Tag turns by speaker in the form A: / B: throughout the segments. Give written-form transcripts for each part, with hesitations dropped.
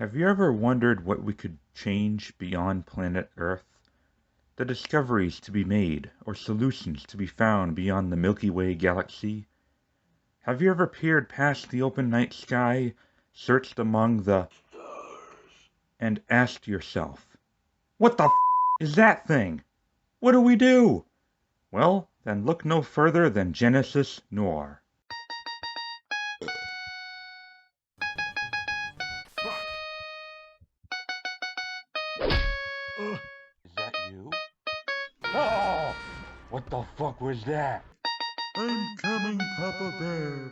A: Have you ever wondered what we could change beyond planet Earth? The discoveries to be made or solutions to be found beyond the Milky Way galaxy? Have you ever peered past the open night sky, searched among the stars, and asked yourself, what the is that thing? What do we do? Well, then look no further than Genesis Noir. Is that you? Oh! What the fuck was that?
B: I'm coming, Papa Bear.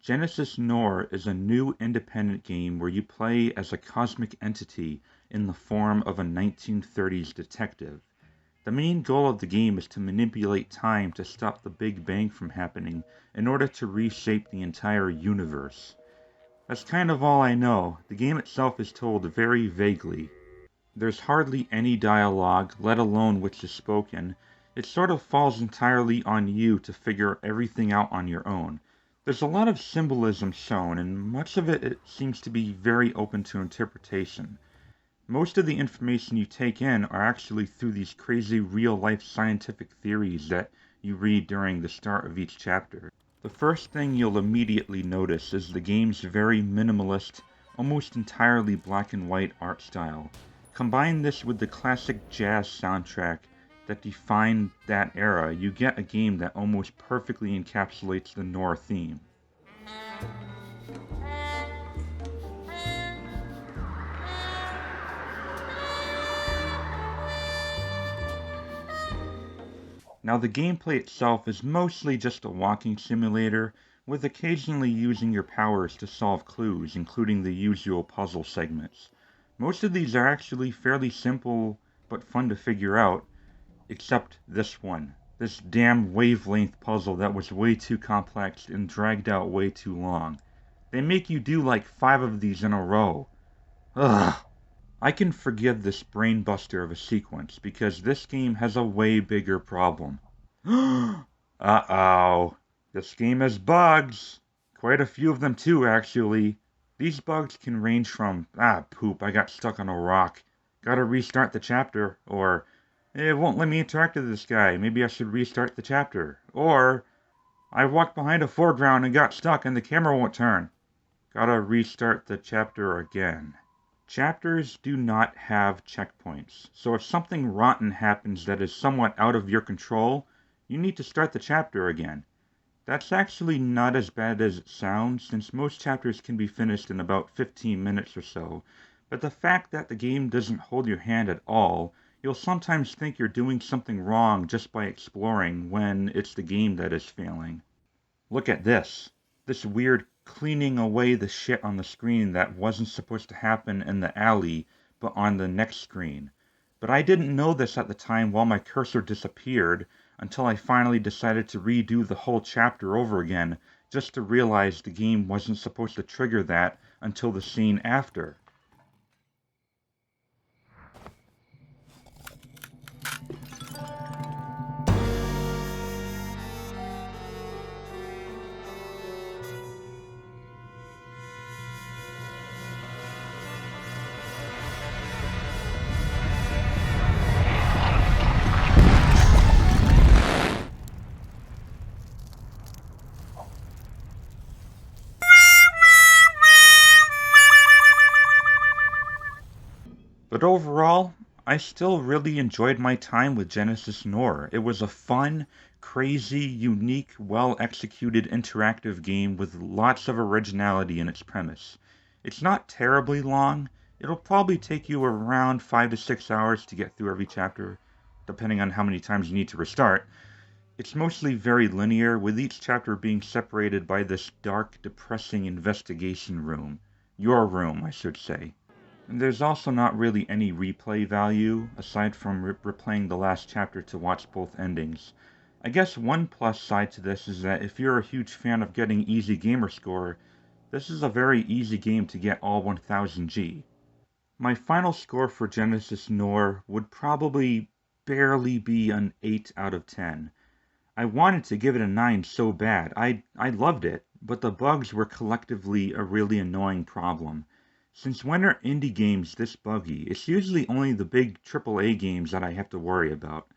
A: Genesis Noir is a new independent game where you play as a cosmic entity in the form of a 1930s detective. The main goal of the game is to manipulate time to stop the Big Bang from happening in order to reshape the entire universe. That's kind of all I know. The game itself is told very vaguely. There's hardly any dialogue, let alone which is spoken. It sort of falls entirely on you to figure everything out on your own. There's a lot of symbolism shown, and much of it seems to be very open to interpretation. Most of the information you take in are actually through these crazy real-life scientific theories that you read during the start of each chapter. The first thing you'll immediately notice is the game's very minimalist, almost entirely black and white art style. Combine this with the classic jazz soundtrack that defined that era, you get a game that almost perfectly encapsulates the Noir theme. Now the gameplay itself is mostly just a walking simulator, with occasionally using your powers to solve clues, including the usual puzzle segments. Most of these are actually fairly simple but fun to figure out, except this one. This damn wavelength puzzle that was way too complex and dragged out way too long. They make you do like 5 of these in a row. Ugh. I can forgive this brainbuster of a sequence because this game has a way bigger problem. Uh-oh. This game has bugs. Quite a few of them too, actually. These bugs can range from, poop, I got stuck on a rock. Gotta restart the chapter, or it won't let me interact with this guy. Maybe I should restart the chapter. Or, I walked behind a foreground and got stuck and the camera won't turn. Gotta restart the chapter again. Chapters do not have checkpoints, so if something rotten happens that is somewhat out of your control, you need to start the chapter again. That's actually not as bad as it sounds, since most chapters can be finished in about 15 minutes or so, but the fact that the game doesn't hold your hand at all, you'll sometimes think you're doing something wrong just by exploring when it's the game that is failing. Look at this. This weird cleaning away the shit on the screen that wasn't supposed to happen in the alley, but on the next screen. But I didn't know this at the time while my cursor disappeared, until I finally decided to redo the whole chapter over again, just to realize the game wasn't supposed to trigger that until the scene after. But overall, I still really enjoyed my time with Genesis Noir. It was a fun, crazy, unique, well-executed interactive game with lots of originality in its premise. It's not terribly long. It'll probably take you around 5 to 6 hours to get through every chapter, depending on how many times you need to restart. It's mostly very linear, with each chapter being separated by this dark, depressing investigation room. Your room, I should say. And there's also not really any replay value, aside from replaying the last chapter to watch both endings. I guess one plus side to this is that if you're a huge fan of getting easy gamer score, this is a very easy game to get all 1000G. My final score for Genesis Noir would probably barely be an 8 out of 10. I wanted to give it a 9 so bad. I loved it, but the bugs were collectively a really annoying problem. Since when are indie games this buggy? It's usually only the big AAA games that I have to worry about.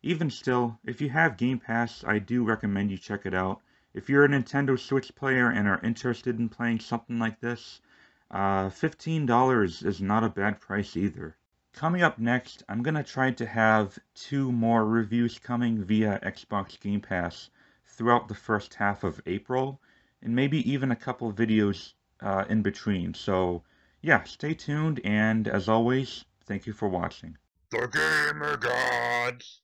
A: Even still, if you have Game Pass, I do recommend you check it out. If you're a Nintendo Switch player and are interested in playing something like this, $15 is not a bad price either. Coming up next, I'm going to try to have 2 more reviews coming via Xbox Game Pass throughout the first half of April, and maybe even a couple videos in between. So, yeah, stay tuned, and as always, thank you for watching.
B: The Gamer Gods!